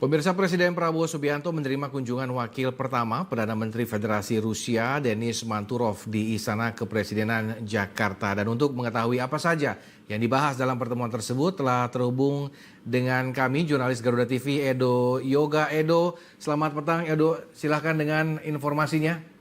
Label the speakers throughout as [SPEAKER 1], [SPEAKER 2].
[SPEAKER 1] Pemirsa Presiden Prabowo Subianto menerima kunjungan Wakil Pertama Perdana Menteri Federasi Rusia Denis Manturov di Istana Kepresidenan Jakarta. Dan untuk mengetahui apa saja yang dibahas dalam pertemuan tersebut telah terhubung dengan kami jurnalis Garuda TV Edo Yoga. Edo, selamat petang Edo, silahkan dengan informasinya.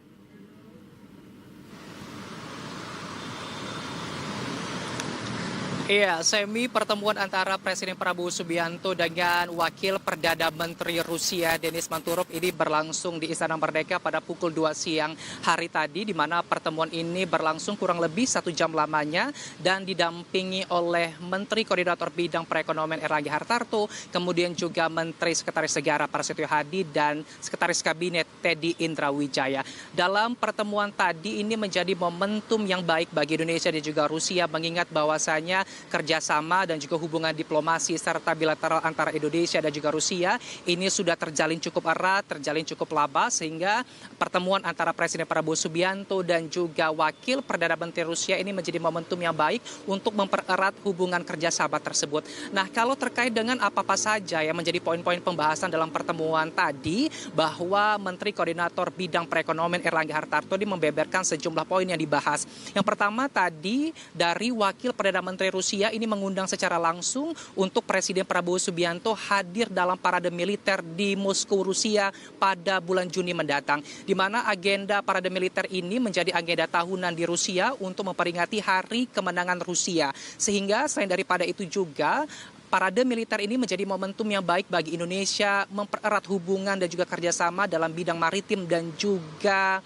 [SPEAKER 2] Iya, pertemuan antara Presiden Prabowo Subianto dengan Wakil Perdana Menteri Rusia Denis Manturov ini berlangsung di Istana Merdeka pada pukul 2 siang hari tadi, di mana pertemuan ini berlangsung kurang lebih 1 jam lamanya dan didampingi oleh Menteri Koordinator Bidang Perekonomian Erlangga Hartarto, kemudian juga Menteri Sekretaris Negara Prasetyo Hadi dan Sekretaris Kabinet Teddy Indrawijaya. Dalam pertemuan tadi ini menjadi momentum yang baik bagi Indonesia dan juga Rusia, mengingat bahwasanya kerjasama dan juga hubungan diplomasi serta bilateral antara Indonesia dan juga Rusia ini sudah terjalin cukup erat, terjalin cukup lama, sehingga pertemuan antara Presiden Prabowo Subianto dan juga Wakil Perdana Menteri Rusia ini menjadi momentum yang baik untuk mempererat hubungan kerjasama tersebut. Nah, kalau terkait dengan apa-apa saja yang menjadi poin-poin pembahasan dalam pertemuan tadi, bahwa Menteri Koordinator Bidang Perekonomian Erlangga Hartarto ini membeberkan sejumlah poin yang dibahas. Yang pertama tadi dari Wakil Perdana Menteri Rusia ini mengundang secara langsung untuk Presiden Prabowo Subianto hadir dalam parade militer di Moskow, Rusia pada bulan Juni mendatang, di mana agenda parade militer ini menjadi agenda tahunan di Rusia untuk memperingati Hari Kemenangan Rusia. Sehingga selain daripada itu juga, parade militer ini menjadi momentum yang baik bagi Indonesia mempererat hubungan dan juga kerjasama dalam bidang maritim dan juga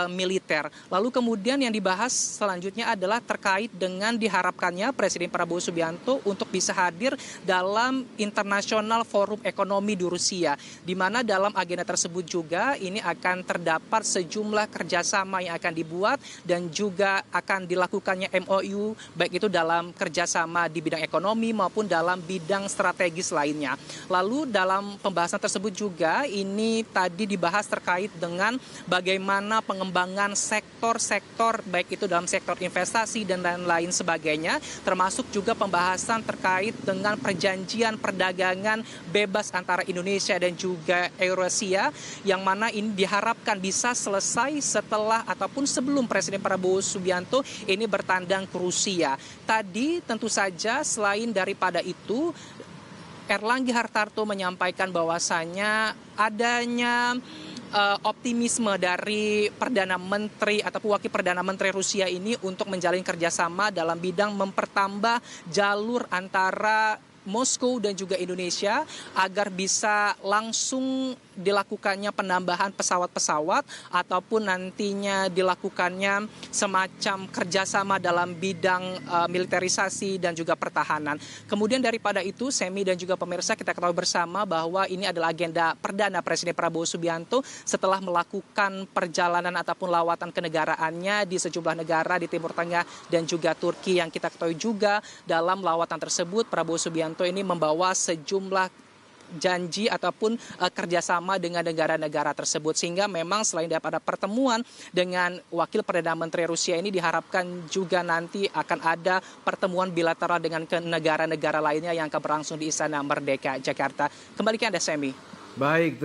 [SPEAKER 2] militer. Lalu kemudian yang dibahas selanjutnya adalah terkait dengan diharapkannya Presiden Prabowo Subianto untuk bisa hadir dalam International Forum Ekonomi di Rusia, di mana dalam agenda tersebut juga ini akan terdapat sejumlah kerjasama yang akan dibuat dan juga akan dilakukannya MOU, baik itu dalam kerjasama di bidang ekonomi maupun dalam bidang strategis lainnya. Lalu dalam pembahasan tersebut juga ini tadi dibahas terkait dengan bagaimana pengembangan sektor-sektor, baik itu dalam sektor investasi dan lain-lain sebagainya, termasuk juga pembahasan terkait dengan perjanjian perdagangan bebas antara Indonesia dan juga Eurasia, yang mana ini diharapkan bisa selesai setelah ataupun sebelum Presiden Prabowo Subianto ini bertandang ke Rusia. Tadi tentu saja selain daripada itu, Erlangga Hartarto menyampaikan bahwasanya adanya optimisme dari Perdana Menteri ataupun Wakil Perdana Menteri Rusia ini untuk menjalin kerjasama dalam bidang mempertambah jalur antara Moskow dan juga Indonesia agar bisa langsung dilakukannya penambahan pesawat-pesawat ataupun nantinya dilakukannya semacam kerjasama dalam bidang militerisasi dan juga pertahanan. Kemudian daripada itu, Semi dan juga pemirsa, kita ketahui bersama bahwa ini adalah agenda perdana Presiden Prabowo Subianto setelah melakukan perjalanan ataupun lawatan kenegaraannya di sejumlah negara di Timur Tengah dan juga Turki, yang kita ketahui juga dalam lawatan tersebut Prabowo Subianto ini membawa sejumlah janji ataupun kerjasama dengan negara-negara tersebut, sehingga memang selain daripada pertemuan dengan Wakil Perdana Menteri Rusia ini diharapkan juga nanti akan ada pertemuan bilateral dengan negara-negara lainnya yang akan berlangsung di Istana Merdeka Jakarta. Kembali ke Anda, Semi.
[SPEAKER 1] Baik,